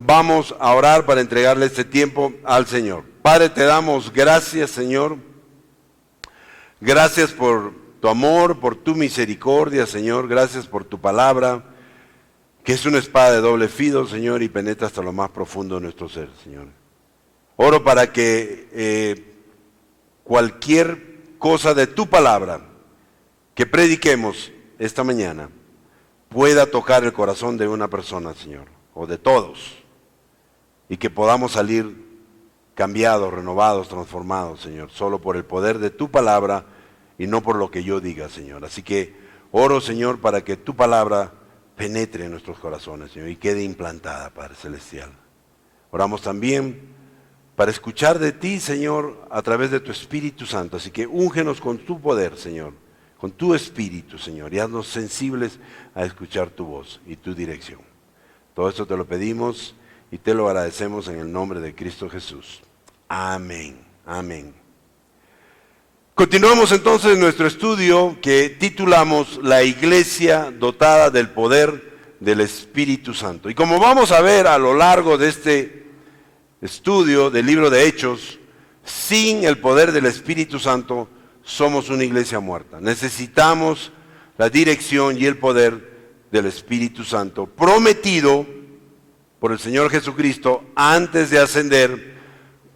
Vamos a orar para entregarle este tiempo al Señor. Padre, te damos gracias, Señor. Gracias por tu amor, por tu misericordia, Señor. Gracias por tu palabra, que es una espada de doble filo, Señor, y penetra hasta lo más profundo de nuestro ser, Señor. Oro para que cualquier cosa de tu palabra que prediquemos esta mañana pueda tocar el corazón de una persona, Señor, o de todos, y que podamos salir cambiados, renovados, transformados, Señor, solo por el poder de tu palabra y no por lo que yo diga, Señor. Así que oro, Señor, para que tu palabra penetre en nuestros corazones, Señor, y quede implantada, Padre Celestial. Oramos también para escuchar de ti, Señor, a través de tu Espíritu Santo. Así que úngenos con tu poder, Señor, con tu Espíritu, Señor, y haznos sensibles a escuchar tu voz y tu dirección. Todo esto te lo pedimos y te lo agradecemos en el nombre de Cristo Jesús. Amén. Amén. Continuamos entonces nuestro estudio que titulamos La Iglesia dotada del poder del Espíritu Santo. Y como vamos a ver a lo largo de este estudio del libro de Hechos, sin el poder del Espíritu Santo somos una iglesia muerta. Necesitamos la dirección y el poder del Espíritu Santo, prometido por el Señor Jesucristo antes de ascender,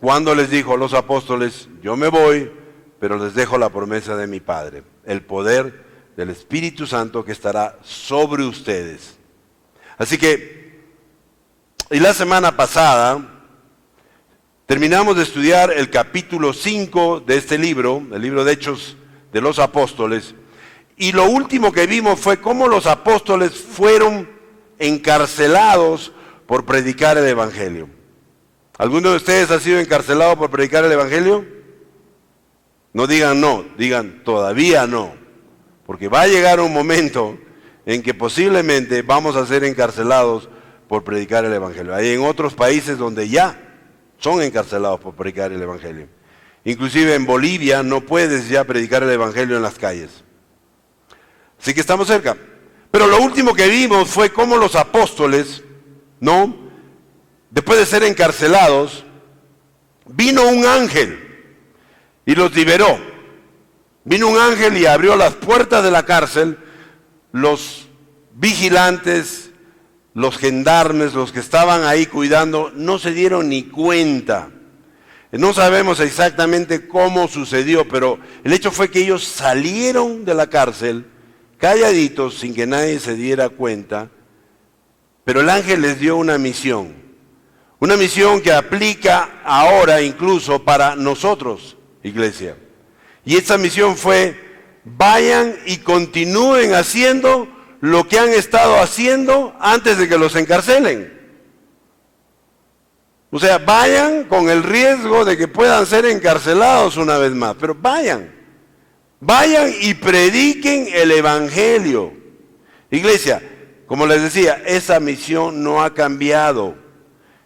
cuando les dijo a los apóstoles: yo me voy, pero les dejo la promesa de mi Padre, el poder del Espíritu Santo que estará sobre ustedes. Así que, y la semana pasada terminamos de estudiar el capítulo 5 de este libro, el libro de Hechos de los Apóstoles, y lo último que vimos fue cómo los apóstoles fueron encarcelados por predicar el Evangelio. ¿Alguno de ustedes ha sido encarcelado por predicar el Evangelio? No digan no, digan todavía no, porque va a llegar un momento en que posiblemente vamos a ser encarcelados por predicar el Evangelio. Hay en otros países donde ya son encarcelados por predicar el Evangelio. Inclusive en Bolivia no puedes ya predicar el Evangelio en las calles. Así que estamos cerca. Pero lo último que vimos fue cómo los apóstoles, ¿no?, después de ser encarcelados, vino un ángel y los liberó. Vino un ángel y abrió las puertas de la cárcel. Los vigilantes, los gendarmes, los que estaban ahí cuidando, no se dieron ni cuenta. No sabemos exactamente cómo sucedió, pero el hecho fue que ellos salieron de la cárcel calladitos, sin que nadie se diera cuenta, pero el ángel les dio una misión que aplica ahora incluso para nosotros, iglesia. Y esa misión fue: vayan y continúen haciendo lo que han estado haciendo antes de que los encarcelen. O sea, vayan con el riesgo de que puedan ser encarcelados una vez más, pero vayan y prediquen el Evangelio. Iglesia, como les decía, esa misión no ha cambiado,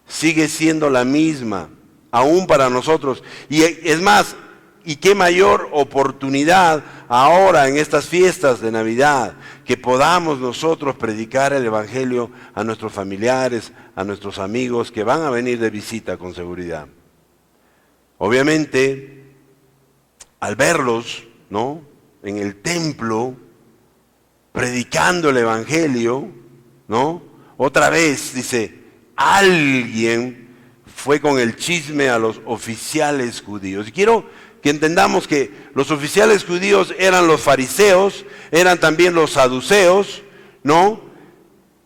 sigue siendo la misma, aún para nosotros. Y es más, y qué mayor oportunidad ahora en estas fiestas de Navidad, que podamos nosotros predicar el Evangelio a nuestros familiares, a nuestros amigos que van a venir de visita con seguridad. Obviamente, al verlos, ¿no?, en el templo, predicando el Evangelio, ¿no?, otra vez dice, alguien fue con el chisme a los oficiales judíos. Y quiero que entendamos que los oficiales judíos eran los fariseos, eran también los saduceos, ¿no?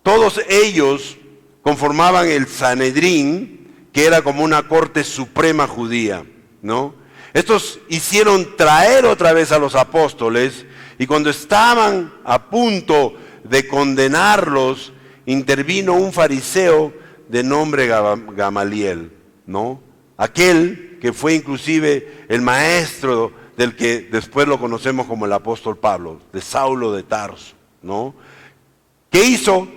Todos ellos conformaban el Sanedrín, que era como una corte suprema judía, ¿no? Estos hicieron traer otra vez a los apóstoles, y cuando estaban a punto de condenarlos, intervino un fariseo de nombre Gamaliel, ¿no? Aquel que fue inclusive el maestro del que después lo conocemos como el apóstol Pablo, de Saulo de Tarso, ¿no? ¿Qué hizo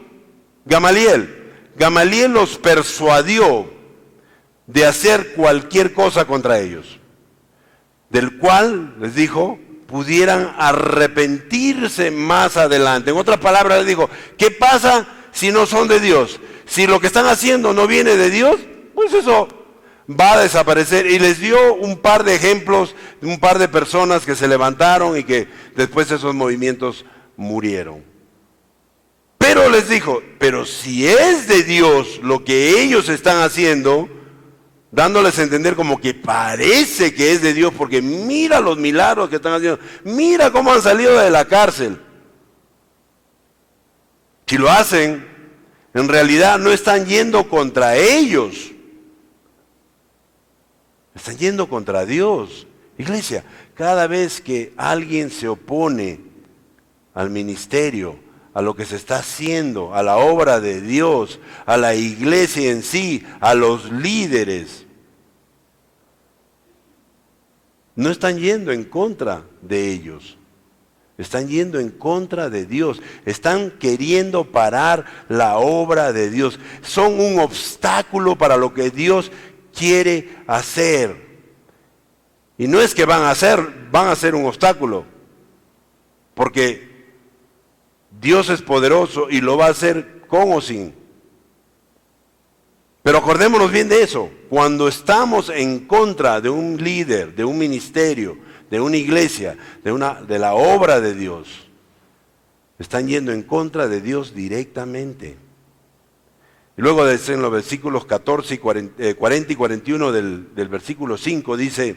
Gamaliel? Gamaliel los persuadió de hacer cualquier cosa contra ellos, del cual, les dijo, pudieran arrepentirse más adelante. En otras palabras, les dijo, ¿qué pasa si no son de Dios? Si lo que están haciendo no viene de Dios, pues eso va a desaparecer. Y les dio un par de ejemplos, un par de personas que se levantaron y que después esos movimientos murieron. Pero les dijo, pero si es de Dios lo que ellos están haciendo, dándoles a entender como que parece que es de Dios, porque mira los milagros que están haciendo, mira cómo han salido de la cárcel. Si lo hacen, en realidad no están yendo contra ellos, están yendo contra Dios. Iglesia, cada vez que alguien se opone al ministerio, a lo que se está haciendo, a la obra de Dios, a la iglesia en sí, a los líderes, no están yendo en contra de ellos, están yendo en contra de Dios, están queriendo parar la obra de Dios, son un obstáculo para lo que Dios quiere hacer. Y no es que van a ser un obstáculo, porque Dios es poderoso y lo va a hacer con o sin. Pero acordémonos bien de eso. Cuando estamos en contra de un líder, de un ministerio, de una iglesia, de la obra de Dios, están yendo en contra de Dios directamente. Y luego en los versículos 14 y 40 y 41 del versículo 5 dice,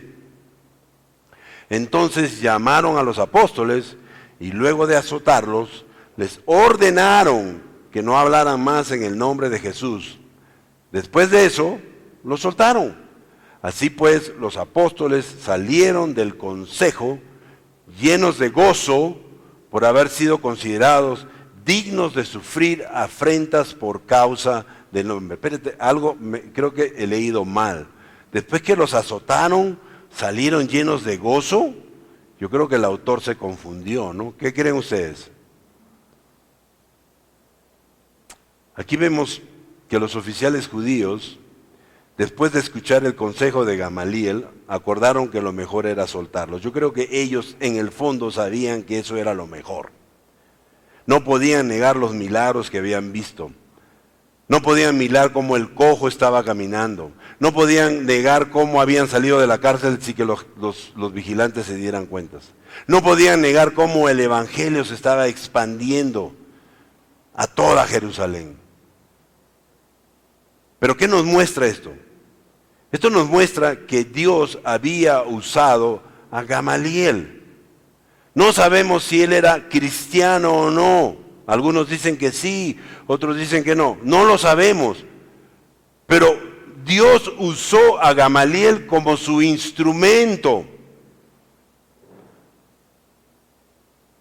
entonces llamaron a los apóstoles y luego de azotarlos, les ordenaron que no hablaran más en el nombre de Jesús. Después de eso, los soltaron. Así pues, los apóstoles salieron del consejo llenos de gozo por haber sido considerados dignos de sufrir afrentas por causa del nombre. Espérate, creo que he leído mal. Después que los azotaron, salieron llenos de gozo. Yo creo que el autor se confundió, ¿no? ¿Qué creen ustedes? Aquí vemos que los oficiales judíos, después de escuchar el consejo de Gamaliel, acordaron que lo mejor era soltarlos. Yo creo que ellos en el fondo sabían que eso era lo mejor. No podían negar los milagros que habían visto. No podían mirar cómo el cojo estaba caminando. No podían negar cómo habían salido de la cárcel sin que los vigilantes se dieran cuenta. No podían negar cómo el evangelio se estaba expandiendo a toda Jerusalén. Pero ¿qué nos muestra esto? Esto nos muestra que Dios había usado a Gamaliel. No sabemos si él era cristiano o no. Algunos dicen que sí, otros dicen que no. No lo sabemos. Pero Dios usó a Gamaliel como su instrumento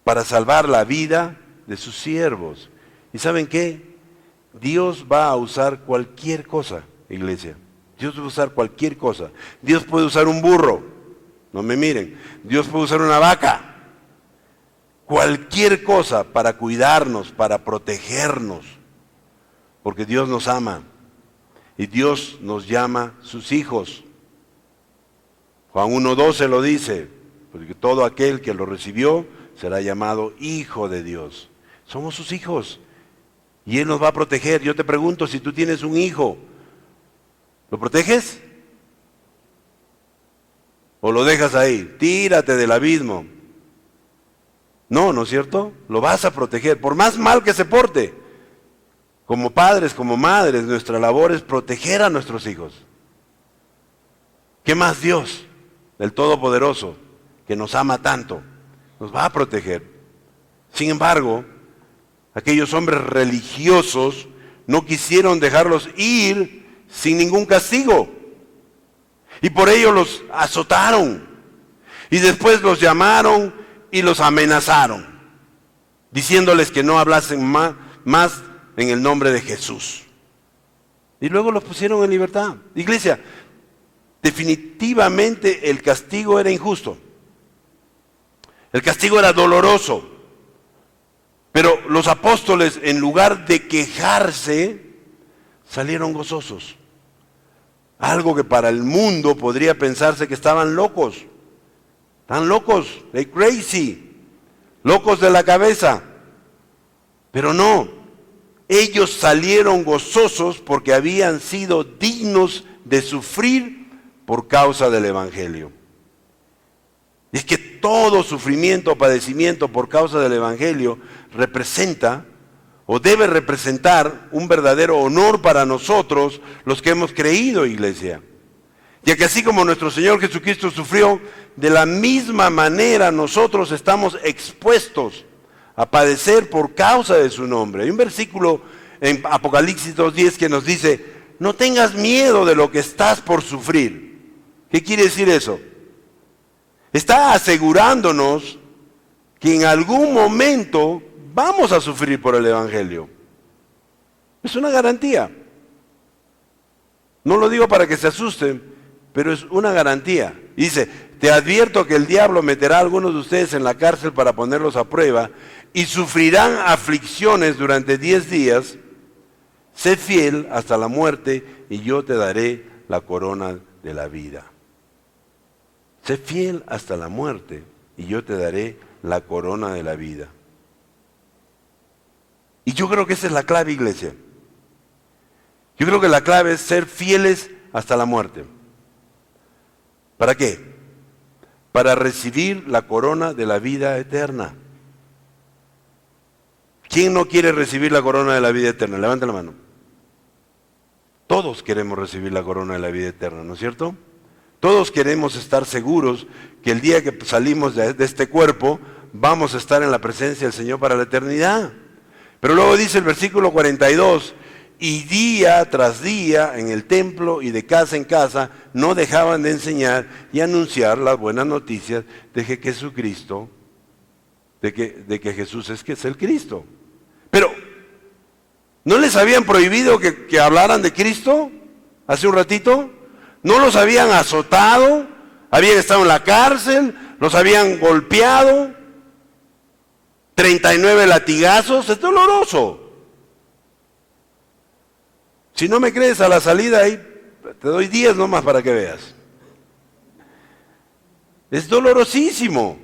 para salvar la vida de sus siervos. ¿Y saben qué? Dios va a usar cualquier cosa, iglesia. Dios va a usar cualquier cosa. Dios puede usar un burro. No me miren. Dios puede usar una vaca. Cualquier cosa para cuidarnos, para protegernos. Porque Dios nos ama. Y Dios nos llama sus hijos. Juan 1:12 lo dice. Porque todo aquel que lo recibió será llamado hijo de Dios. Somos sus hijos. Y Él nos va a proteger. Yo te pregunto, si tú tienes un hijo, ¿lo proteges? ¿O lo dejas ahí? Tírate del abismo. No, ¿no es cierto? Lo vas a proteger, por más mal que se porte. Como padres, como madres, nuestra labor es proteger a nuestros hijos. ¿Qué más Dios, el Todopoderoso, que nos ama tanto, nos va a proteger? Sin embargo, aquellos hombres religiosos no quisieron dejarlos ir sin ningún castigo. Y por ello los azotaron. Y después los llamaron y los amenazaron, diciéndoles que no hablasen más en el nombre de Jesús. Y luego los pusieron en libertad. Iglesia, definitivamente el castigo era injusto. El castigo era doloroso. Pero los apóstoles, en lugar de quejarse, salieron gozosos. Algo que para el mundo podría pensarse que estaban locos. Están locos, they crazy, locos de la cabeza. Pero no, ellos salieron gozosos porque habían sido dignos de sufrir por causa del Evangelio. Y es que todo sufrimiento o padecimiento por causa del Evangelio representa o debe representar un verdadero honor para nosotros, los que hemos creído, iglesia. Ya que así como nuestro Señor Jesucristo sufrió, de la misma manera nosotros estamos expuestos a padecer por causa de su nombre. Hay un versículo en Apocalipsis 2:10 que nos dice, no tengas miedo de lo que estás por sufrir. ¿Qué quiere decir eso? Está asegurándonos que en algún momento vamos a sufrir por el Evangelio. Es una garantía. No lo digo para que se asusten, pero es una garantía. Dice, te advierto que el diablo meterá a algunos de ustedes en la cárcel para ponerlos a prueba y sufrirán aflicciones durante 10 días. Sé fiel hasta la muerte y yo te daré la corona de la vida. Sé fiel hasta la muerte y yo te daré la corona de la vida. Y yo creo que esa es la clave, iglesia. Yo creo que la clave es ser fieles hasta la muerte. ¿Para qué? Para recibir la corona de la vida eterna. ¿Quién no quiere recibir la corona de la vida eterna? Levante la mano. Todos queremos recibir la corona de la vida eterna, ¿no es cierto? Todos queremos estar seguros que el día que salimos de este cuerpo vamos a estar en la presencia del Señor para la eternidad. Pero luego dice el versículo 42, y día tras día en el templo y de casa en casa no dejaban de enseñar y anunciar las buenas noticias de que Jesucristo, de que Jesús es el Cristo. Pero, ¿no les habían prohibido que hablaran de Cristo hace un ratito? ¿No los habían azotado? ¿Habían estado en la cárcel? ¿Los habían golpeado? 39 latigazos, es doloroso. Si no me crees, a la salida ahí te doy 10 nomás para que veas. Es dolorosísimo.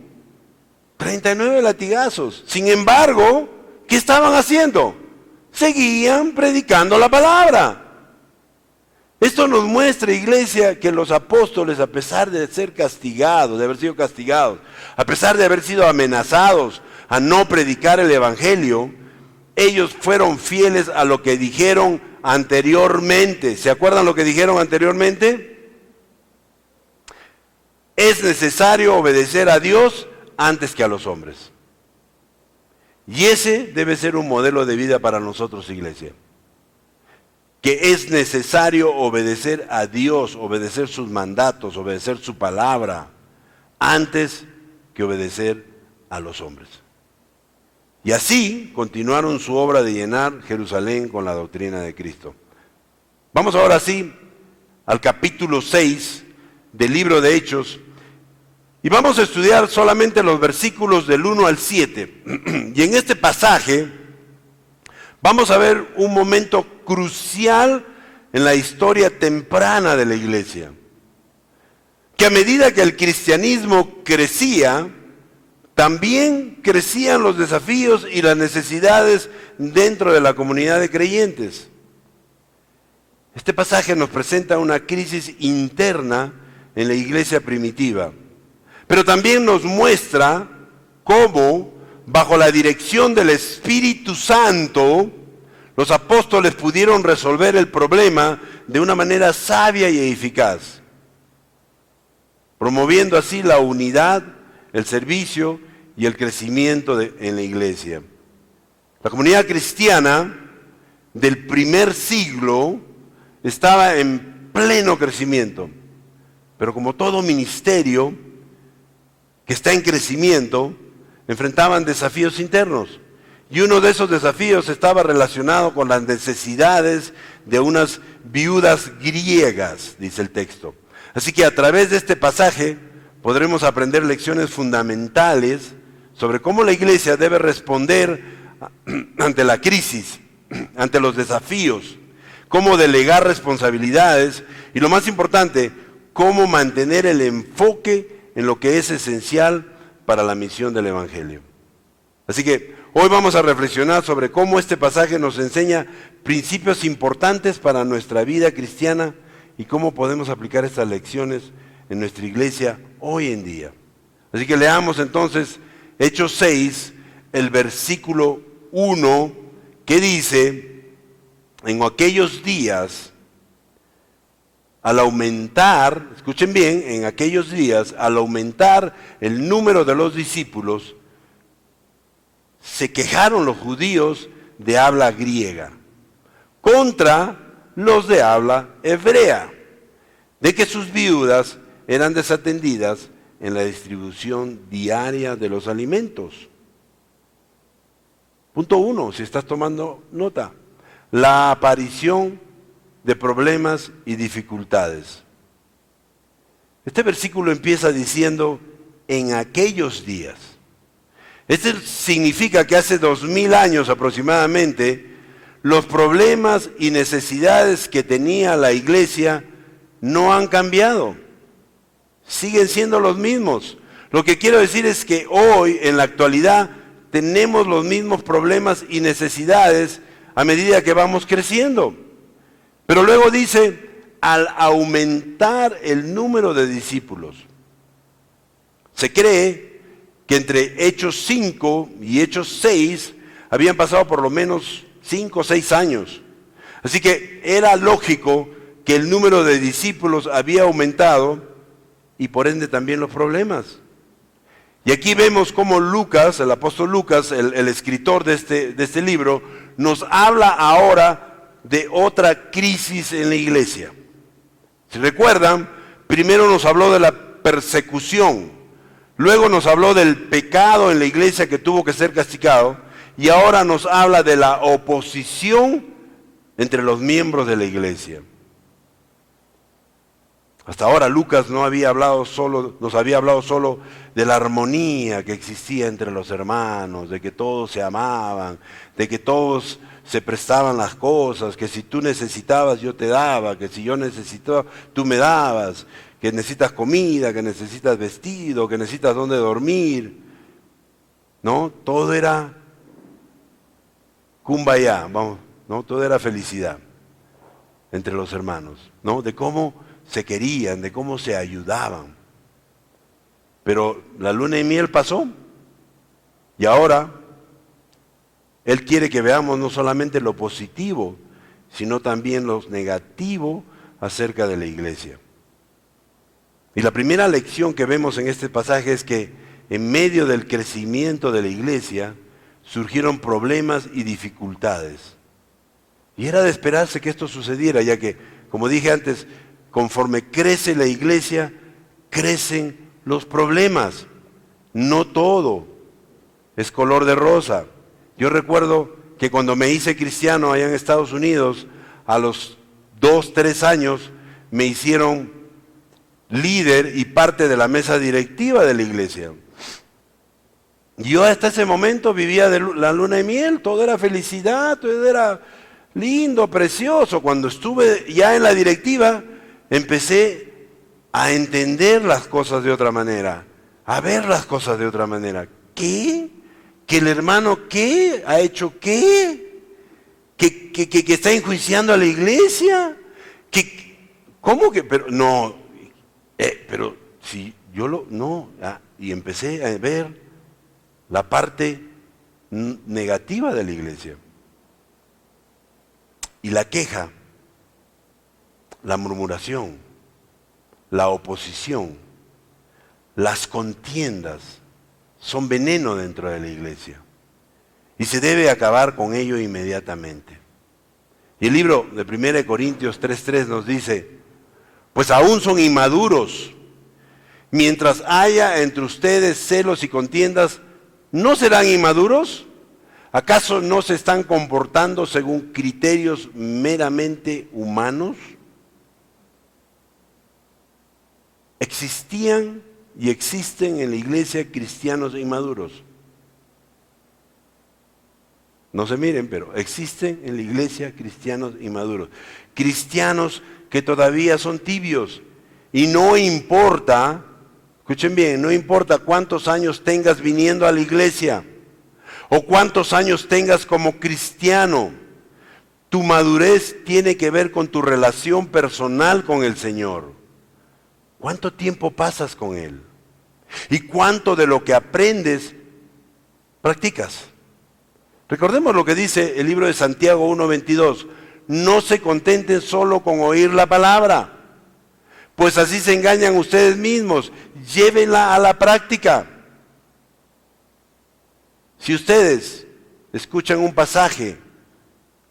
39 latigazos. Sin embargo, ¿qué estaban haciendo? Seguían predicando la palabra. Esto nos muestra, iglesia, que los apóstoles, a pesar de ser castigados, de haber sido castigados, a pesar de haber sido amenazados a no predicar el Evangelio, ellos fueron fieles a lo que dijeron anteriormente. ¿Se acuerdan lo que dijeron anteriormente? Es necesario obedecer a Dios antes que a los hombres. Y ese debe ser un modelo de vida para nosotros, iglesia. Que es necesario obedecer a Dios, obedecer sus mandatos, obedecer su palabra, antes que obedecer a los hombres. Y así continuaron su obra de llenar Jerusalén con la doctrina de Cristo. Vamos ahora sí al capítulo 6 del libro de Hechos y vamos a estudiar solamente los versículos del 1 al 7. Y en este pasaje vamos a ver un momento crucial en la historia temprana de la iglesia. Que a medida que el cristianismo crecía, también crecían los desafíos y las necesidades dentro de la comunidad de creyentes. Este pasaje nos presenta una crisis interna en la iglesia primitiva, pero también nos muestra cómo, bajo la dirección del Espíritu Santo, los apóstoles pudieron resolver el problema de una manera sabia y eficaz, promoviendo así la unidad, el servicio y el crecimiento en la iglesia. La comunidad cristiana del primer siglo estaba en pleno crecimiento, pero como todo ministerio que está en crecimiento, enfrentaban desafíos internos. Y uno de esos desafíos estaba relacionado con las necesidades de unas viudas griegas, dice el texto. Así que a través de este pasaje podremos aprender lecciones fundamentales sobre cómo la iglesia debe responder ante la crisis, ante los desafíos, cómo delegar responsabilidades y, lo más importante, cómo mantener el enfoque en lo que es esencial para la misión del Evangelio. Así que Hoy vamos a reflexionar sobre cómo este pasaje nos enseña principios importantes para nuestra vida cristiana y cómo podemos aplicar estas lecciones en nuestra iglesia hoy en día. Así que leamos entonces Hechos 6, el versículo 1, que dice: en aquellos días, al aumentar, escuchen bien, en aquellos días, al aumentar el número de los discípulos, se quejaron los judíos de habla griega contra los de habla hebrea, de que sus viudas eran desatendidas en la distribución diaria de los alimentos. Punto 1, si estás tomando nota, la aparición de problemas y dificultades. Este versículo empieza diciendo en aquellos días. Esto significa que hace 2000 años aproximadamente, los problemas y necesidades que tenía la iglesia no han cambiado. Siguen siendo los mismos. Lo que quiero decir es que hoy, en la actualidad, tenemos los mismos problemas y necesidades a medida que vamos creciendo. Pero luego dice, al aumentar el número de discípulos. Se cree que entre Hechos 5 y Hechos 6 habían pasado por lo menos 5 o 6 años. Así que era lógico que el número de discípulos había aumentado y por ende también los problemas. Y aquí vemos cómo Lucas, el apóstol Lucas, el escritor de este libro, nos habla ahora de otra crisis en la iglesia. Si recuerdan, primero nos habló de la persecución, luego nos habló del pecado en la iglesia que tuvo que ser castigado, y ahora nos habla de la oposición entre los miembros de la iglesia. Hasta ahora Lucas nos había hablado solo de la armonía que existía entre los hermanos, de que todos se amaban, de que todos se prestaban las cosas, que si tú necesitabas yo te daba, que si yo necesitaba tú me dabas, que necesitas comida, que necesitas vestido, que necesitas dónde dormir. ¿No? Todo era kumbaya, vamos, ¿no? Todo era felicidad entre los hermanos, ¿no? De cómo se querían, de cómo se ayudaban. Pero la luna de miel pasó y ahora Él quiere que veamos no solamente lo positivo, sino también lo negativo acerca de la iglesia. Y la primera lección que vemos en este pasaje es que en medio del crecimiento de la iglesia surgieron problemas y dificultades. Y era de esperarse que esto sucediera, ya que, como dije antes, conforme crece la iglesia, crecen los problemas. No todo es color de rosa. Yo recuerdo que cuando me hice cristiano allá en Estados Unidos, a los 2, 3 años, me hicieron líder y parte de la mesa directiva de la iglesia. Yo hasta ese momento vivía de la luna de miel, todo era felicidad, todo era lindo, precioso. Cuando estuve ya en la directiva, empecé a entender las cosas de otra manera, a ver las cosas de otra manera. ¿Qué? ¿Que el hermano qué? ¿Ha hecho qué? ¿Que está enjuiciando a la iglesia? ¿Cómo que? Pero no, pero si yo no. Y empecé a ver la parte negativa de la iglesia. Y la queja, la murmuración, la oposición, las contiendas son veneno dentro de la iglesia y se debe acabar con ello inmediatamente. Y el libro de 1 Corintios 3:3 nos dice: pues aún son inmaduros, mientras haya entre ustedes celos y contiendas, ¿no serán inmaduros? ¿Acaso no se están comportando según criterios meramente humanos? Existían y existen en la iglesia cristianos inmaduros. No se miren, pero existen en la iglesia cristianos inmaduros. Cristianos que todavía son tibios. Y no importa, escuchen bien, no importa cuántos años tengas viniendo a la iglesia, o cuántos años tengas como cristiano. Tu madurez tiene que ver con tu relación personal con el Señor. ¿Cuánto tiempo pasas con Él? ¿Y cuánto de lo que aprendes practicas? Recordemos lo que dice el libro de Santiago 1:22. No se contenten solo con oír la palabra, pues así se engañan ustedes mismos. Llévenla a la práctica. Si ustedes escuchan un pasaje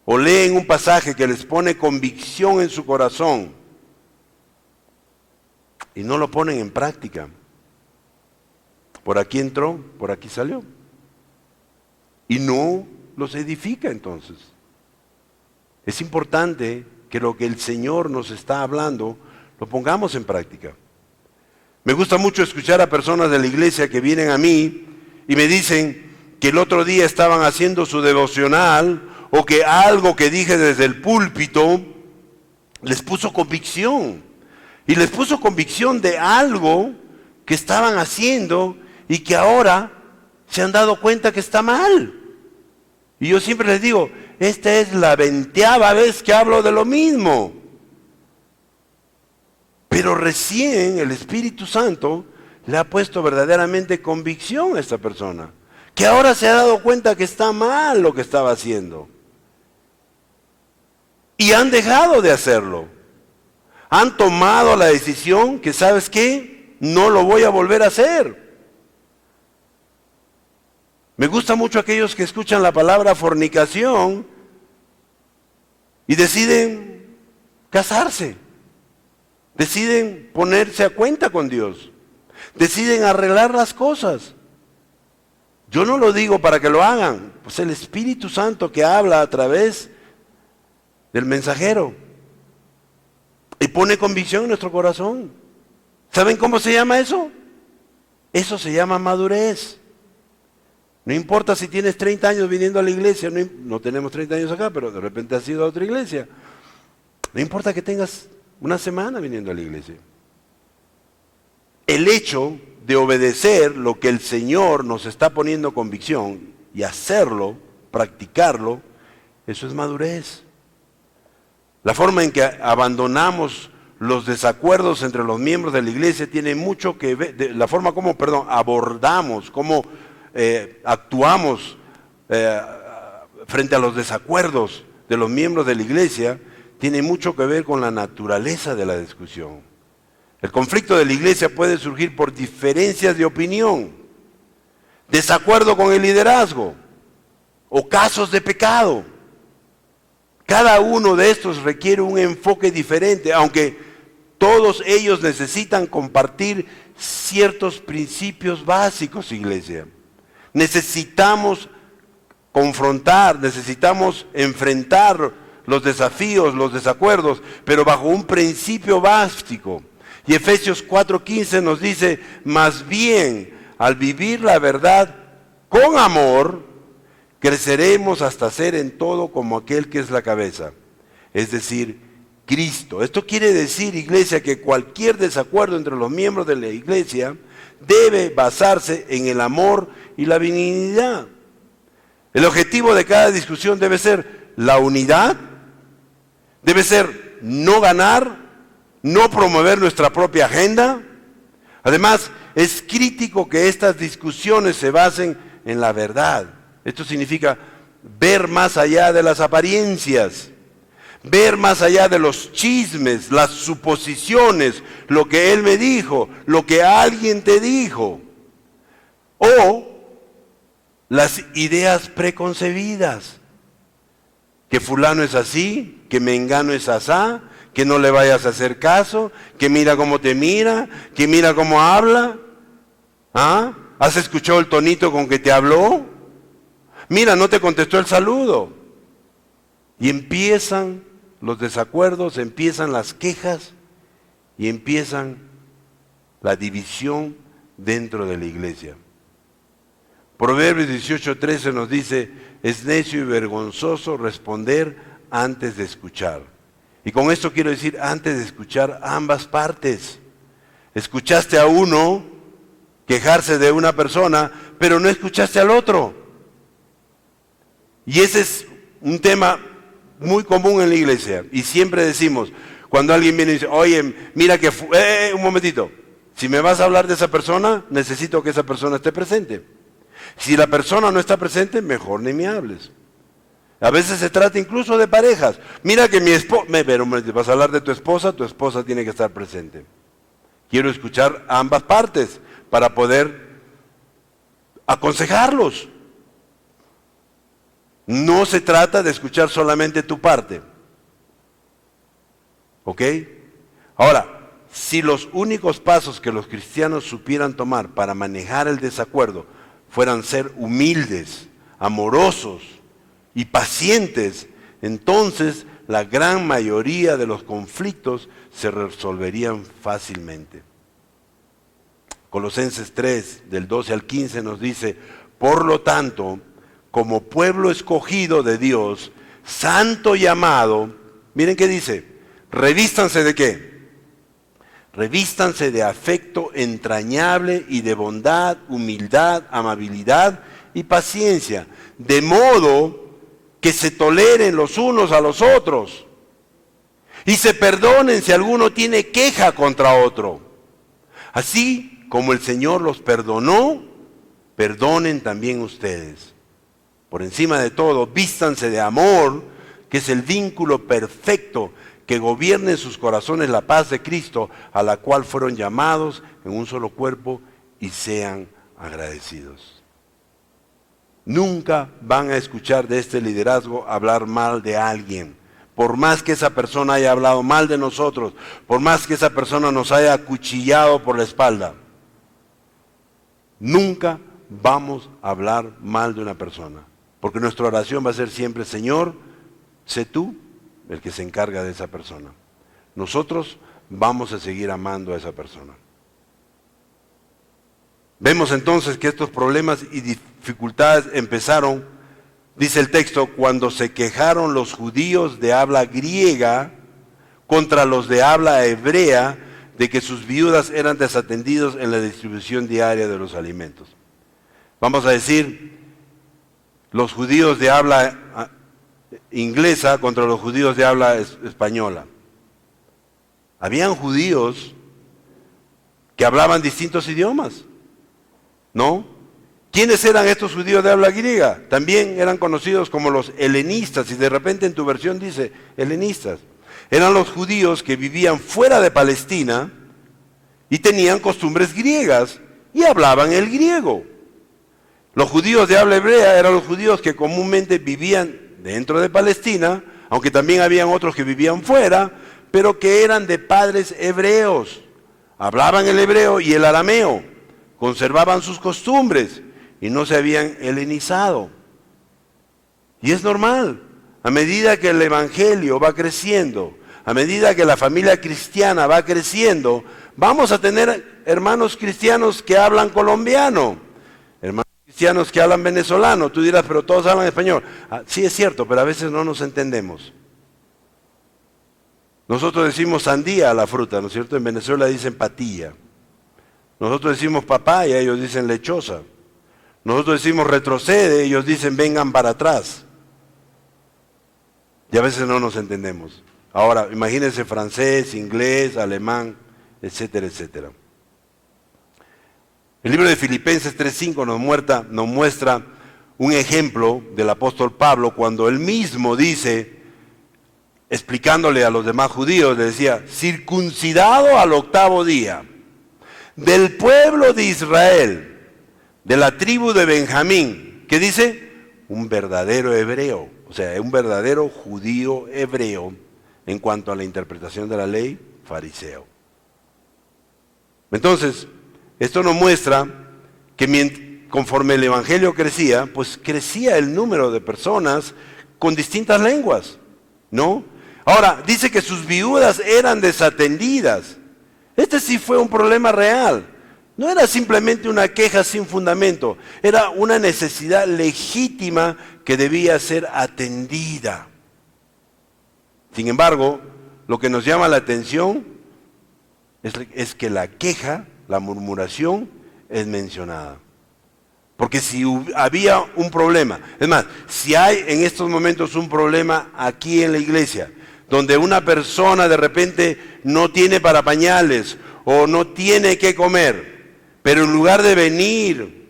o leen un pasaje que les pone convicción en su corazón y no lo ponen en práctica, por aquí entró, por aquí salió. Y no los edifica entonces. Es importante que lo que el Señor nos está hablando lo pongamos en práctica. Me gusta mucho escuchar a personas de la iglesia que vienen a mí y me dicen que el otro día estaban haciendo su devocional o que algo que dije desde el púlpito les puso convicción. Y les puso convicción de algo que estaban haciendo y que ahora se han dado cuenta que está mal. Y yo siempre les digo, esta es la 20ª vez que hablo de lo mismo. Pero recién el Espíritu Santo le ha puesto verdaderamente convicción a esta persona, que ahora se ha dado cuenta que está mal lo que estaba haciendo. Y han dejado de hacerlo. Han tomado la decisión que, ¿sabes qué? No lo voy a volver a hacer. Me gusta mucho aquellos que escuchan la palabra fornicación y deciden casarse, deciden ponerse a cuenta con Dios, deciden arreglar las cosas. Yo no lo digo para que lo hagan, pues el Espíritu Santo que habla a través del mensajero y pone convicción en nuestro corazón. ¿Saben cómo se llama eso? Eso se llama madurez. No importa si tienes 30 años viniendo a la iglesia, no tenemos 30 años acá, pero de repente has ido a otra iglesia. No importa que tengas una semana viniendo a la iglesia. El hecho de obedecer lo que el Señor nos está poniendo convicción y hacerlo, practicarlo, eso es madurez. La forma en que abandonamos los desacuerdos entre los miembros de la iglesia tiene mucho que ver, la forma como, abordamos, cómo actuamos frente a los desacuerdos de los miembros de la iglesia, tiene mucho que ver con la naturaleza de la discusión. El conflicto de la iglesia puede surgir por diferencias de opinión, desacuerdo con el liderazgo o casos de pecado. Cada uno de estos requiere un enfoque diferente, aunque todos ellos necesitan compartir ciertos principios básicos, iglesia. Necesitamos confrontar, necesitamos enfrentar los desafíos, los desacuerdos, pero bajo un principio básico. Y Efesios 4:15 nos dice, más bien, al vivir la verdad con amor, creceremos hasta ser en todo como aquel que es la cabeza, es decir, Cristo. Esto quiere decir, iglesia, que cualquier desacuerdo entre los miembros de la iglesia debe basarse en el amor y la benignidad. El objetivo de cada discusión debe ser la unidad, debe ser no ganar, no promover nuestra propia agenda. Además, es crítico que estas discusiones se basen en la verdad. Esto significa ver más allá de las apariencias, ver más allá de los chismes, las suposiciones, lo que él me dijo, lo que alguien te dijo, o las ideas preconcebidas, que fulano es así, que mengano es asá, que no le vayas a hacer caso, que mira cómo te mira, que mira cómo habla. ¿Ah? ¿Has escuchado el tonito con que te habló? Mira, no te contestó el saludo. Y empiezan los desacuerdos, empiezan las quejas y empiezan la división dentro de la iglesia. Proverbios 18:13 nos dice, es necio y vergonzoso responder antes de escuchar. Y con esto quiero decir, antes de escuchar ambas partes. Escuchaste a uno quejarse de una persona, pero no escuchaste al otro. Y ese es un tema muy común en la iglesia. Y siempre decimos, cuando alguien viene y dice, oye, mira que... un momentito. Si me vas a hablar de esa persona, necesito que esa persona esté presente. Si la persona no está presente, mejor ni me hables. A veces se trata incluso de parejas. Mira que mi esposa... Pero vas a hablar de tu esposa tiene que estar presente. Quiero escuchar a ambas partes para poder aconsejarlos. No se trata de escuchar solamente tu parte. ¿Ok? Ahora, si los únicos pasos que los cristianos supieran tomar para manejar el desacuerdo fueran ser humildes, amorosos y pacientes, entonces la gran mayoría de los conflictos se resolverían fácilmente. Colosenses 3, del 12 al 15 nos dice, por lo tanto, como pueblo escogido de Dios, santo y amado, miren qué dice, revístanse de qué? Revístanse de afecto entrañable y de bondad, humildad, amabilidad y paciencia, de modo que se toleren los unos a los otros y se perdonen si alguno tiene queja contra otro. Así como el Señor los perdonó, perdonen también ustedes. Por encima de todo, vístanse de amor, que es el vínculo perfecto que gobierne en sus corazones la paz de Cristo, a la cual fueron llamados en un solo cuerpo, y sean agradecidos. Nunca van a escuchar de este liderazgo hablar mal de alguien. Por más que esa persona haya hablado mal de nosotros, por más que esa persona nos haya acuchillado por la espalda, nunca vamos a hablar mal de una persona. Porque nuestra oración va a ser siempre, Señor, sé tú el que se encarga de esa persona. Nosotros vamos a seguir amando a esa persona. Vemos entonces que estos problemas y dificultades empezaron, dice el texto, cuando se quejaron los judíos de habla griega contra los de habla hebrea de que sus viudas eran desatendidos en la distribución diaria de los alimentos. Vamos a decir, los judíos de habla inglesa contra los judíos de habla española. Habían judíos que hablaban distintos idiomas, ¿no? ¿Quiénes eran estos judíos de habla griega? También eran conocidos como los helenistas, y de repente en tu versión dice helenistas. Eran los judíos que vivían fuera de Palestina y tenían costumbres griegas y hablaban el griego. Los judíos de habla hebrea eran los judíos que comúnmente vivían dentro de Palestina, aunque también habían otros que vivían fuera, pero que eran de padres hebreos. Hablaban el hebreo y el arameo, conservaban sus costumbres y no se habían helenizado. Y es normal, a medida que el evangelio va creciendo, a medida que la familia cristiana va creciendo, vamos a tener hermanos cristianos que hablan colombiano, hermanos cristianos que hablan venezolano. Tú dirás, pero todos hablan español. Sí, es cierto, pero a veces no nos entendemos. Nosotros decimos sandía a la fruta, ¿no es cierto? En Venezuela dicen patilla. Nosotros decimos papaya, ellos dicen lechosa. Nosotros decimos retrocede, ellos dicen vengan para atrás. Y a veces no nos entendemos. Ahora, imagínense francés, inglés, alemán, etcétera, etcétera. El libro de Filipenses 3:5 nos muestra un ejemplo del apóstol Pablo cuando él mismo dice, explicándole a los demás judíos, le decía, circuncidado al 8º día, del pueblo de Israel, de la tribu de Benjamín, ¿qué dice? Un verdadero hebreo, o sea, un verdadero judío hebreo en cuanto a la interpretación de la ley, fariseo. Entonces, esto nos muestra que conforme el evangelio crecía, pues crecía el número de personas con distintas lenguas, ¿no? Ahora, dice que sus viudas eran desatendidas. Este sí fue un problema real. No era simplemente una queja sin fundamento, era una necesidad legítima que debía ser atendida. Sin embargo, lo que nos llama la atención es que la queja, la murmuración, es mencionada. Porque si había un problema, es más, si hay en estos momentos un problema aquí en la iglesia, donde una persona de repente no tiene para pañales o no tiene qué comer, pero en lugar de venir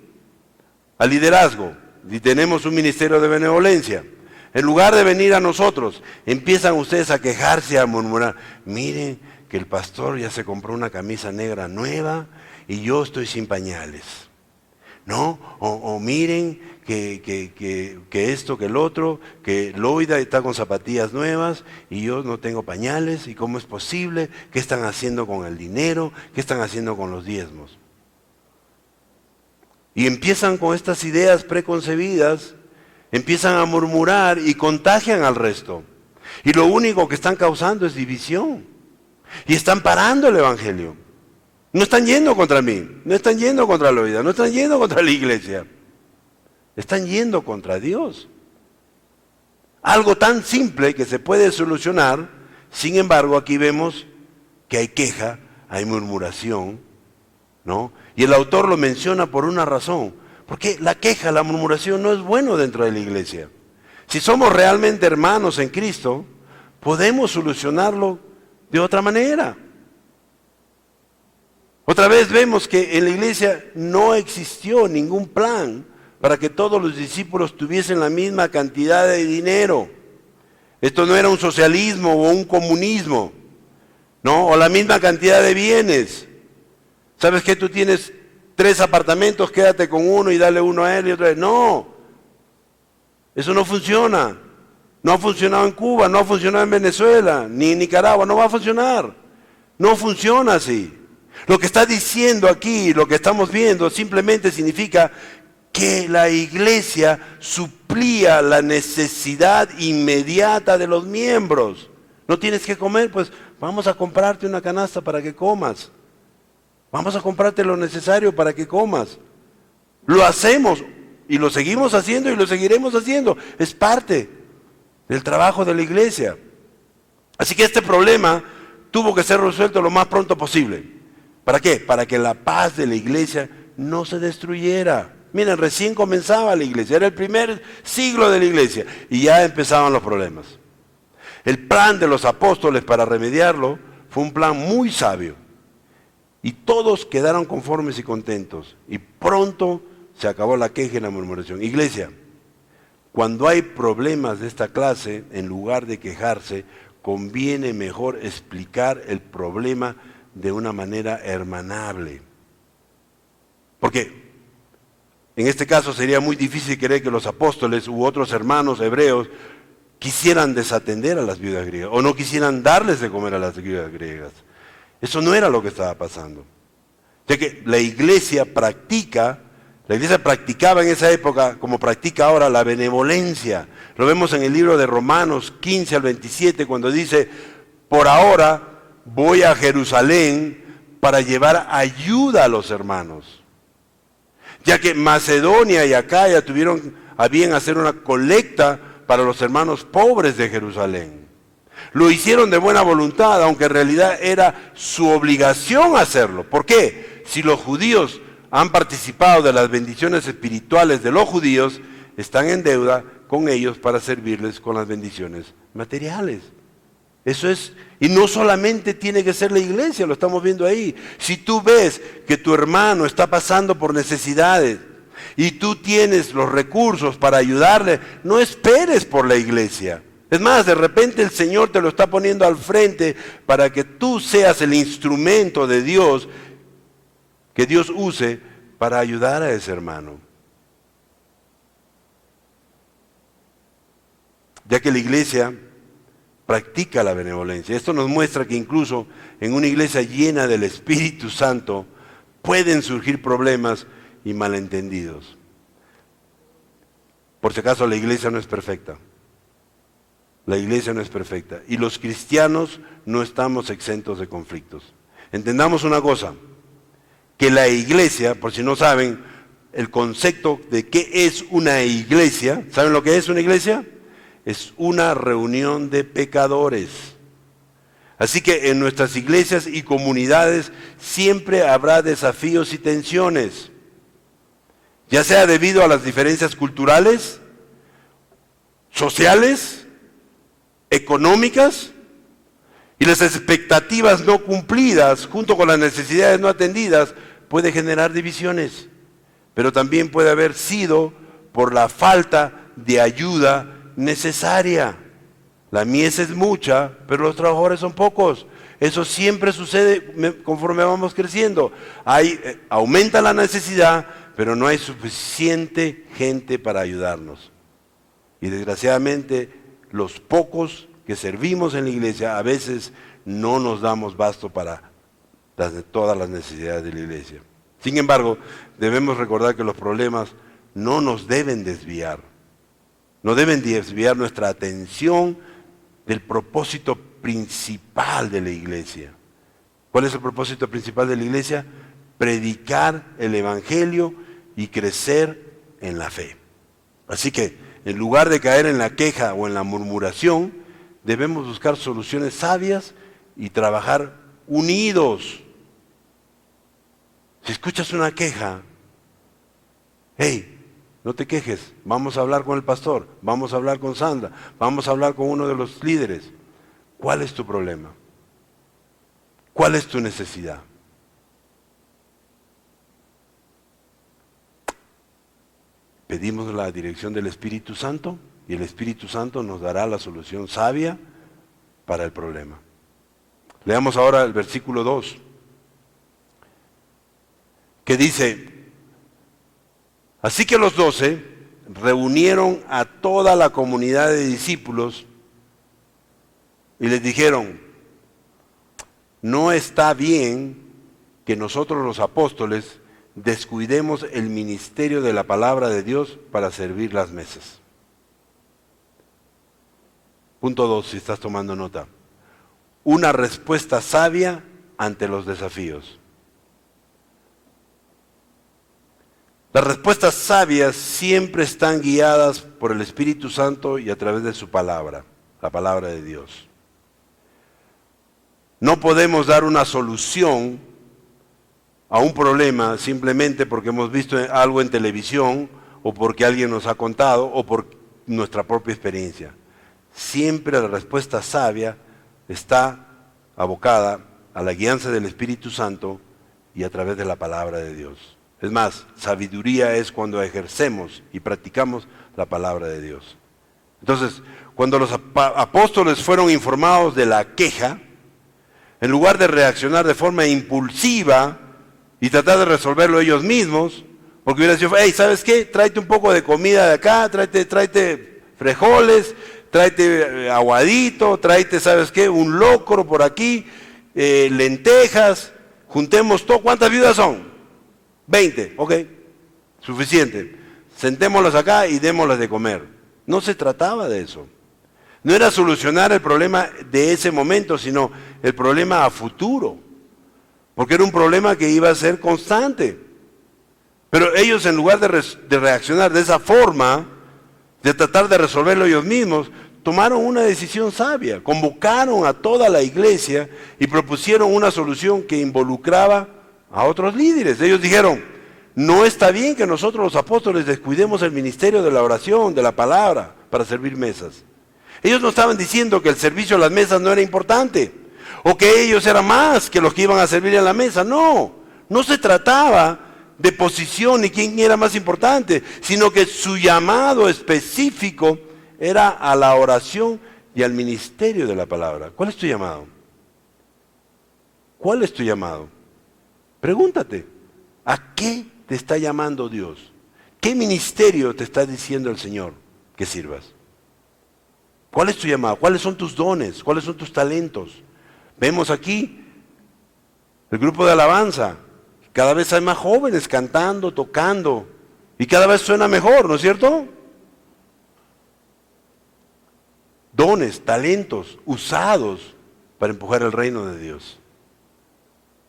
al liderazgo, y tenemos un ministerio de benevolencia, en lugar de venir a nosotros, empiezan ustedes a quejarse, a murmurar, miren que el pastor ya se compró una camisa negra nueva y yo estoy sin pañales. ¿No? O miren que esto, que el otro, que Loida está con zapatillas nuevas y yo no tengo pañales, y cómo es posible, qué están haciendo con el dinero, qué están haciendo con los diezmos. Y empiezan con estas ideas preconcebidas, empiezan a murmurar y contagian al resto. Y lo único que están causando es división. Y están parando el evangelio. No están yendo contra mí, no están yendo contra la vida, no están yendo contra la iglesia. Están yendo contra Dios. Algo tan simple que se puede solucionar, sin embargo aquí vemos que hay queja, hay murmuración, ¿no? Y el autor lo menciona por una razón, porque la queja, la murmuración no es bueno dentro de la iglesia. Si somos realmente hermanos en Cristo, podemos solucionarlo de otra manera. Otra vez vemos que en la iglesia no existió ningún plan para que todos los discípulos tuviesen la misma cantidad de dinero. Esto no era un socialismo o un comunismo, ¿no? O la misma cantidad de bienes. ¿Sabes qué? Tú tienes 3 apartamentos, quédate con uno y dale uno a él y otro a él. No, eso no funciona. No ha funcionado en Cuba, no ha funcionado en Venezuela, ni en Nicaragua, no va a funcionar. No funciona así. Lo que está diciendo aquí, lo que estamos viendo, simplemente significa que la iglesia suplía la necesidad inmediata de los miembros. ¿No tienes que comer? Pues vamos a comprarte una canasta para que comas. Vamos a comprarte lo necesario para que comas. Lo hacemos y lo seguimos haciendo y lo seguiremos haciendo. Es parte del trabajo de la iglesia. Así que este problema tuvo que ser resuelto lo más pronto posible. ¿Para qué? Para que la paz de la iglesia no se destruyera. Miren, recién comenzaba la iglesia, era el primer siglo de la iglesia y ya empezaban los problemas. El plan de los apóstoles para remediarlo fue un plan muy sabio y todos quedaron conformes y contentos y pronto se acabó la queja y la murmuración. Iglesia, cuando hay problemas de esta clase, en lugar de quejarse, conviene mejor explicar el problema de una manera hermanable. Porque en este caso sería muy difícil creer que los apóstoles u otros hermanos hebreos quisieran desatender a las viudas griegas o no quisieran darles de comer a las viudas griegas. Eso no era lo que estaba pasando. Ya que la iglesia practicaba en esa época, como practica ahora, la benevolencia. Lo vemos en el libro de Romanos 15 al 27, cuando dice, por ahora voy a Jerusalén para llevar ayuda a los hermanos. Ya que Macedonia y Acaya tuvieron a bien hacer una colecta para los hermanos pobres de Jerusalén. Lo hicieron de buena voluntad, aunque en realidad era su obligación hacerlo. ¿Por qué? Si los judíos han participado de las bendiciones espirituales de los judíos, están en deuda con ellos para servirles con las bendiciones materiales. Eso es, y no solamente tiene que ser la iglesia, lo estamos viendo ahí. Si tú ves que tu hermano está pasando por necesidades y tú tienes los recursos para ayudarle, no esperes por la iglesia. Es más, de repente el Señor te lo está poniendo al frente para que tú seas el instrumento de Dios que Dios use para ayudar a ese hermano. Ya que la iglesia practica la benevolencia. Esto nos muestra que incluso en una iglesia llena del Espíritu Santo pueden surgir problemas y malentendidos. Por si acaso, la iglesia no es perfecta. La iglesia no es perfecta. Y los cristianos no estamos exentos de conflictos. Entendamos una cosa, que la iglesia, por si no saben, el concepto de qué es una iglesia, ¿saben lo que es una iglesia? Es una reunión de pecadores. Así que en nuestras iglesias y comunidades siempre habrá desafíos y tensiones. ya sea debido a las diferencias culturales, sociales, económicas, y las expectativas no cumplidas junto con las necesidades no atendidas puede generar divisiones, pero también puede haber sido por la falta de ayuda necesaria. La mies es mucha, pero los trabajadores son pocos. Eso siempre sucede conforme vamos creciendo. Aumenta la necesidad, pero no hay suficiente gente para ayudarnos. Y desgraciadamente, los pocos que servimos en la iglesia, a veces no nos damos basto para todas las necesidades de la iglesia. Sin embargo, debemos recordar que los problemas no nos deben desviar. No deben desviar nuestra atención del propósito principal de la iglesia. ¿Cuál es el propósito principal de la iglesia? Predicar el evangelio y crecer en la fe. Así que, en lugar de caer en la queja o en la murmuración, debemos buscar soluciones sabias y trabajar unidos. Si escuchas una queja, hey, no te quejes, vamos a hablar con el pastor, vamos a hablar con Sandra, vamos a hablar con uno de los líderes. ¿Cuál es tu problema? ¿Cuál es tu necesidad? Pedimos la dirección del Espíritu Santo y el Espíritu Santo nos dará la solución sabia para el problema. Leamos ahora el versículo 2, que dice: así que los 12 reunieron a toda la comunidad de discípulos y les dijeron: no está bien que nosotros los apóstoles descuidemos el ministerio de la palabra de Dios para servir las mesas. Punto 2, si estás tomando nota. Una respuesta sabia ante los desafíos. Las respuestas sabias siempre están guiadas por el Espíritu Santo y a través de su palabra, la palabra de Dios. No podemos dar una solución a un problema simplemente porque hemos visto algo en televisión o porque alguien nos ha contado o por nuestra propia experiencia. Siempre la respuesta sabia está abocada a la guianza del Espíritu Santo y a través de la palabra de Dios. Es más, sabiduría es cuando ejercemos y practicamos la palabra de Dios. Entonces, cuando los apóstoles fueron informados de la queja, en lugar de reaccionar de forma impulsiva y tratar de resolverlo ellos mismos, porque hubieran dicho: hey, ¿sabes qué? Tráete un poco de comida de acá, tráete frijoles, tráete aguadito, tráete, ¿sabes qué? Un locro por aquí, lentejas, juntemos todo. ¿Cuántas viudas son? 20, ok, suficiente. Sentémoslas acá y démoslas de comer. No se trataba de eso. No era solucionar el problema de ese momento, sino el problema a futuro. Porque era un problema que iba a ser constante. Pero ellos, en lugar de reaccionar de esa forma, de tratar de resolverlo ellos mismos, tomaron una decisión sabia. Convocaron a toda la iglesia y propusieron una solución que involucraba a otros líderes. Ellos dijeron: no está bien que nosotros los apóstoles descuidemos el ministerio de la oración, de la palabra, para servir mesas. Ellos no estaban diciendo que el servicio a las mesas no era importante, o que ellos eran más que los que iban a servir en la mesa. No, no se trataba de posición ni quién era más importante, sino que su llamado específico era a la oración y al ministerio de la palabra. ¿Cuál es tu llamado? ¿Cuál es tu llamado? Pregúntate, ¿a qué te está llamando Dios? ¿Qué ministerio te está diciendo el Señor que sirvas? ¿Cuál es tu llamado? ¿Cuáles son tus dones? ¿Cuáles son tus talentos? Vemos aquí el grupo de alabanza. Cada vez hay más jóvenes cantando, tocando, y cada vez suena mejor, ¿no es cierto? Dones, talentos usados para empujar el reino de Dios.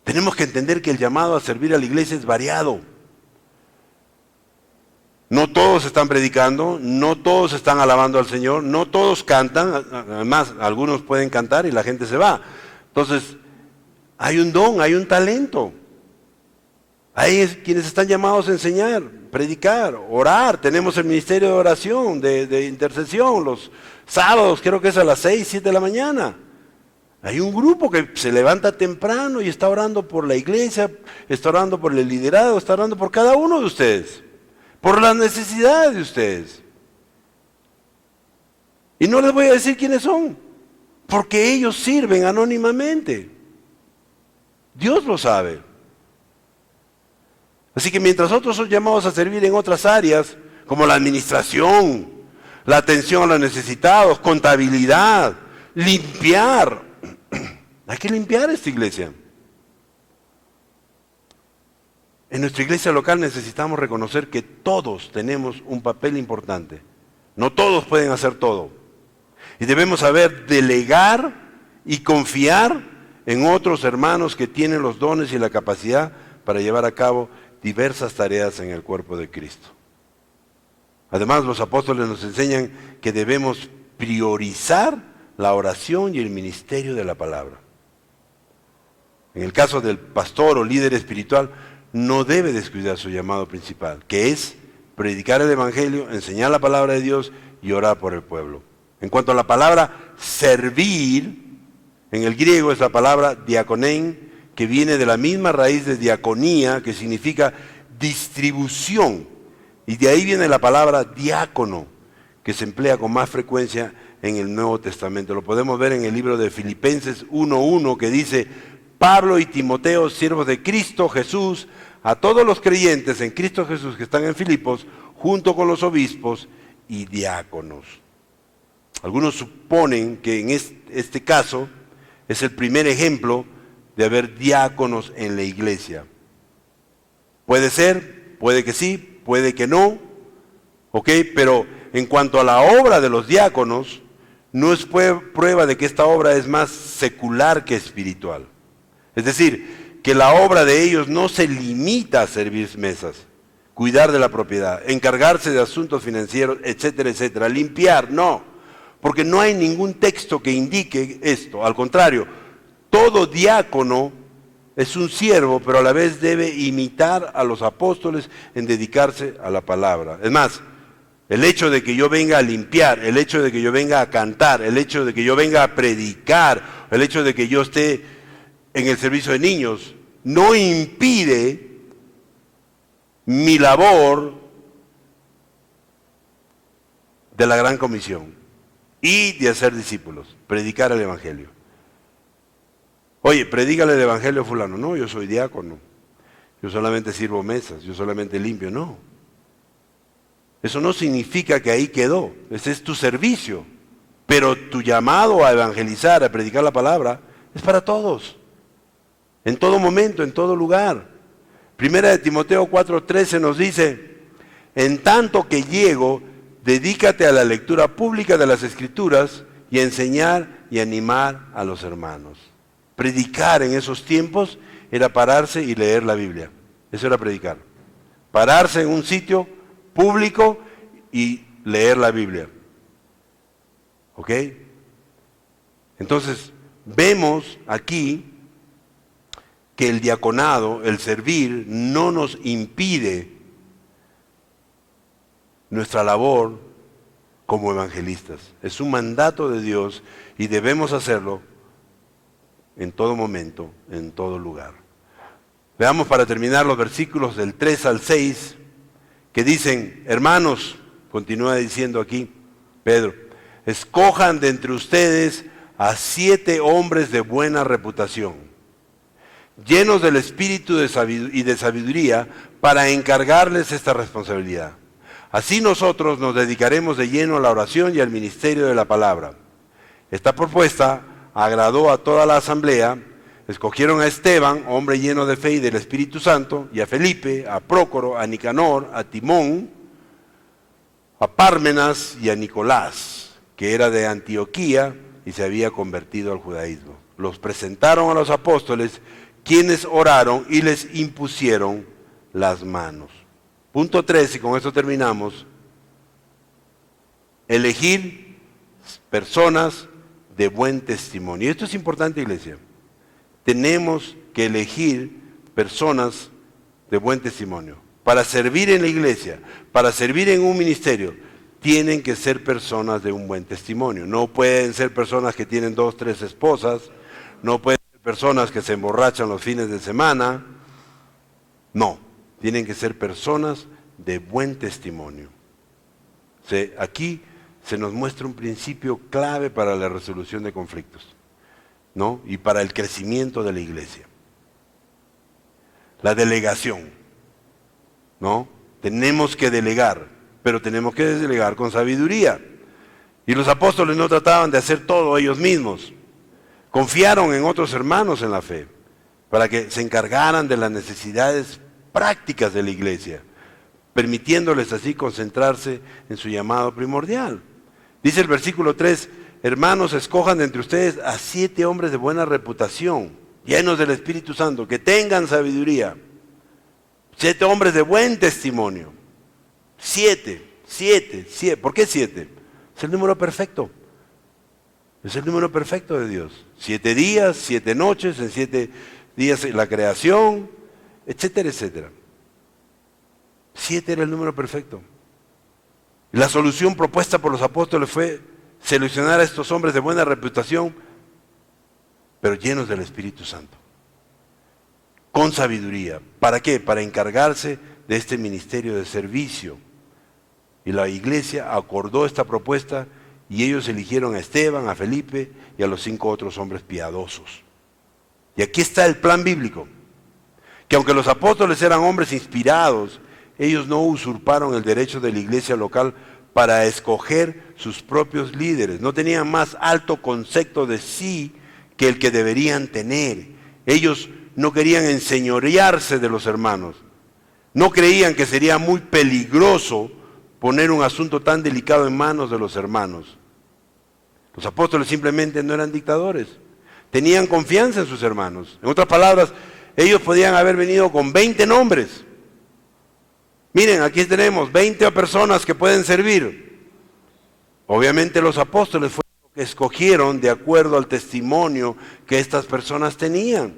Tenemos que entender que el llamado a servir a la iglesia es variado. No todos están predicando, no todos están alabando al Señor, no todos cantan, además algunos pueden cantar y la gente se va. Entonces, hay un don, hay un talento. Hay quienes están llamados a enseñar, predicar, orar. Tenemos el ministerio de oración, de intercesión, los sábados, creo que es a las 6, 7 de la mañana. Hay un grupo que se levanta temprano y está orando por la iglesia, está orando por el liderazgo, está orando por cada uno de ustedes, por las necesidades de ustedes. Y no les voy a decir quiénes son, porque ellos sirven anónimamente. Dios lo sabe. Así que mientras otros son llamados a servir en otras áreas, como la administración, la atención a los necesitados, contabilidad, limpiar. Hay que limpiar esta iglesia. En nuestra iglesia local necesitamos reconocer que todos tenemos un papel importante. No todos pueden hacer todo. Y debemos saber delegar y confiar en otros hermanos que tienen los dones y la capacidad para llevar a cabo diversas tareas en el cuerpo de Cristo. Además, los apóstoles nos enseñan que debemos priorizar la oración y el ministerio de la palabra. En el caso del pastor o líder espiritual, no debe descuidar su llamado principal, que es predicar el evangelio, enseñar la palabra de Dios y orar por el pueblo. En cuanto a la palabra servir, en el griego es la palabra diakonein, que viene de la misma raíz de diaconía, que significa distribución. Y de ahí viene la palabra diácono, que se emplea con más frecuencia en el Nuevo Testamento. Lo podemos ver en el libro de Filipenses 1:1, que dice: Pablo y Timoteo, siervos de Cristo Jesús, a todos los creyentes en Cristo Jesús que están en Filipos, junto con los obispos y diáconos. Algunos suponen que en este caso es el primer ejemplo de haber diáconos en la iglesia. Puede ser, puede que sí, puede que no, ¿ok? Pero en cuanto a la obra de los diáconos, no es prueba de que esta obra es más secular que espiritual. Es decir, que la obra de ellos no se limita a servir mesas, cuidar de la propiedad, encargarse de asuntos financieros, etcétera, etcétera, limpiar, no, porque no hay ningún texto que indique esto. Al contrario, todo diácono es un siervo, pero a la vez debe imitar a los apóstoles en dedicarse a la palabra. Es más, el hecho de que yo venga a limpiar, el hecho de que yo venga a cantar, el hecho de que yo venga a predicar, el hecho de que yo esté en el servicio de niños, no impide mi labor de la gran comisión y de hacer discípulos, predicar el evangelio. Oye, predícale el evangelio a fulano. No, yo soy diácono, yo solamente sirvo mesas, yo solamente limpio. No, eso no significa que ahí quedó, ese es tu servicio, pero tu llamado a evangelizar, a predicar la palabra, es para todos, en todo momento, en todo lugar. Primera de Timoteo 4:13 nos dice: en tanto que llego, dedícate a la lectura pública de las Escrituras y a enseñar y animar a los hermanos. Predicar en esos tiempos era pararse y leer la Biblia. Eso era predicar. Pararse en un sitio público y leer la Biblia. ¿Ok? Entonces, vemos aquí que el diaconado, el servir, no nos impide nuestra labor como evangelistas. Es un mandato de Dios y debemos hacerlo en todo momento, en todo lugar. Veamos para terminar los versículos del 3 al 6, que dicen: hermanos, continúa diciendo aquí Pedro, escojan de entre ustedes a 7 hombres de buena reputación, llenos del espíritu y de sabiduría, para encargarles esta responsabilidad. Así nosotros nos dedicaremos de lleno a la oración y al ministerio de la palabra. Esta propuesta agradó a toda la asamblea. Escogieron a Esteban, hombre lleno de fe y del Espíritu Santo, y a Felipe, a Prócoro, a Nicanor, a Timón, a Pármenas y a Nicolás, que era de Antioquía y se había convertido al judaísmo. Los presentaron a los apóstoles, quienes oraron y les impusieron las manos. Punto 3, y con esto terminamos: elegir personas de buen testimonio. Y esto es importante, iglesia. Tenemos que elegir personas de buen testimonio. para servir en la iglesia, para servir en un ministerio, tienen que ser personas de un buen testimonio. No pueden ser personas que tienen 2, 3 esposas, no pueden ser personas que se emborrachan los fines de semana. No, tienen que ser personas de buen testimonio. Aquí se nos muestra un principio clave para la resolución de conflictos, ¿no? Y para el crecimiento de la iglesia. La delegación, ¿no? Tenemos que delegar, pero tenemos que delegar con sabiduría. Y los apóstoles no trataban de hacer todo ellos mismos. Confiaron en otros hermanos en la fe, para que se encargaran de las necesidades prácticas de la iglesia, permitiéndoles así concentrarse en su llamado primordial. Dice el versículo 3, hermanos, escojan de entre ustedes a 7 hombres de buena reputación, llenos del Espíritu Santo, que tengan sabiduría. 7 hombres de buen testimonio. 7. ¿Por qué 7? Es el número perfecto. Es el número perfecto de Dios. 7 días, 7 noches, en 7 días la creación, etcétera, etcétera. 7 era el número perfecto. La solución propuesta por los apóstoles fue seleccionar a estos hombres de buena reputación, pero llenos del Espíritu Santo, con sabiduría. ¿Para qué? Para encargarse de este ministerio de servicio. Y la iglesia acordó esta propuesta y ellos eligieron a Esteban, a Felipe y a los 5 otros hombres piadosos. Y aquí está el plan bíblico, que aunque los apóstoles eran hombres inspirados, ellos no usurparon el derecho de la iglesia local para escoger sus propios líderes. No tenían más alto concepto de sí que el que deberían tener. Ellos no querían enseñorearse de los hermanos. No creían que sería muy peligroso poner un asunto tan delicado en manos de los hermanos. Los apóstoles simplemente no eran dictadores. Tenían confianza en sus hermanos. En otras palabras, ellos podían haber venido con 20 nombres. Miren, aquí tenemos 20 personas que pueden servir. Obviamente los apóstoles fueron los que escogieron de acuerdo al testimonio que estas personas tenían.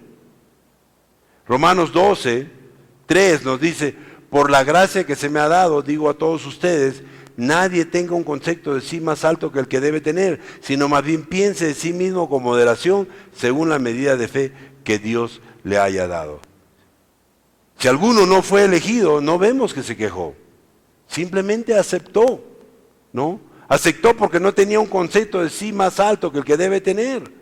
Romanos 12, 3 nos dice, por la gracia que se me ha dado, digo a todos ustedes, nadie tenga un concepto de sí más alto que el que debe tener, sino más bien piense de sí mismo con moderación, según la medida de fe que Dios le haya dado. Si alguno no fue elegido, no vemos que se quejó. Simplemente aceptó, ¿no? Aceptó porque no tenía un concepto de sí más alto que el que debe tener.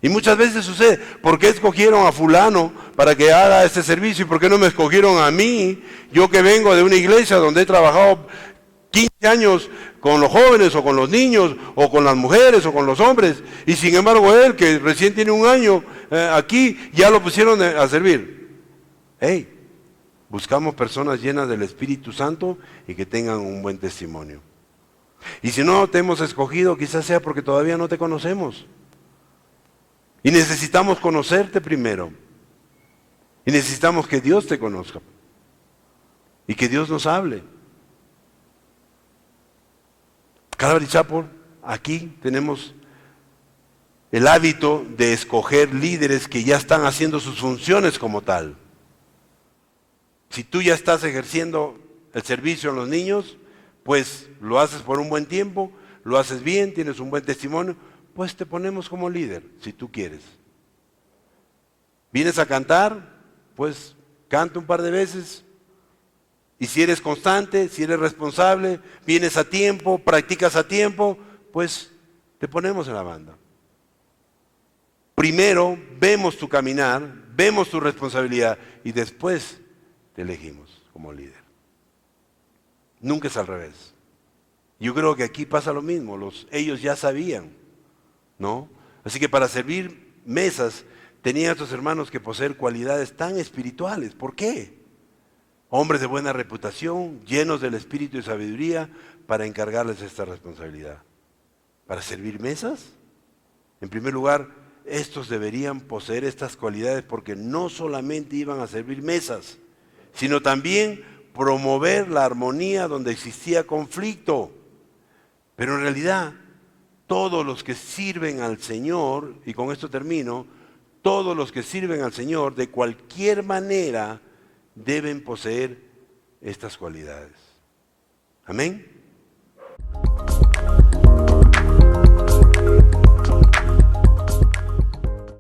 Y muchas veces sucede, ¿por qué escogieron a fulano para que haga este servicio? ¿Y por qué no me escogieron a mí? Yo que vengo de una iglesia donde he trabajado 15 años con los jóvenes o con los niños o con las mujeres o con los hombres. Y sin embargo él, que recién tiene un año aquí, ya lo pusieron a servir. ¡Hey! Buscamos personas llenas del Espíritu Santo y que tengan un buen testimonio. Y si no te hemos escogido, quizás sea porque todavía no te conocemos. Y necesitamos conocerte primero. Y necesitamos que Dios te conozca. Y que Dios nos hable. Calvary Chapel, aquí tenemos el hábito de escoger líderes que ya están haciendo sus funciones como tal. Si tú ya estás ejerciendo el servicio a los niños, pues lo haces por un buen tiempo, lo haces bien, tienes un buen testimonio, pues te ponemos como líder, si tú quieres. ¿Vienes a cantar? Pues canta un par de veces. Y si eres constante, si eres responsable, vienes a tiempo, practicas a tiempo, pues te ponemos en la banda. Primero vemos tu caminar, vemos tu responsabilidad y después te elegimos como líder. Nunca es al revés. Yo creo que aquí pasa lo mismo, ellos ya sabían, ¿no? Así que para servir mesas tenían estos hermanos que poseer cualidades tan espirituales. ¿Por qué? Hombres de buena reputación, llenos del espíritu y sabiduría, para encargarles esta responsabilidad. ¿Para servir mesas? En primer lugar, estos deberían poseer estas cualidades porque no solamente iban a servir mesas, sino también promover la armonía donde existía conflicto. Pero en realidad, todos los que sirven al Señor, y con esto termino, todos los que sirven al Señor de cualquier manera deben poseer estas cualidades. Amén.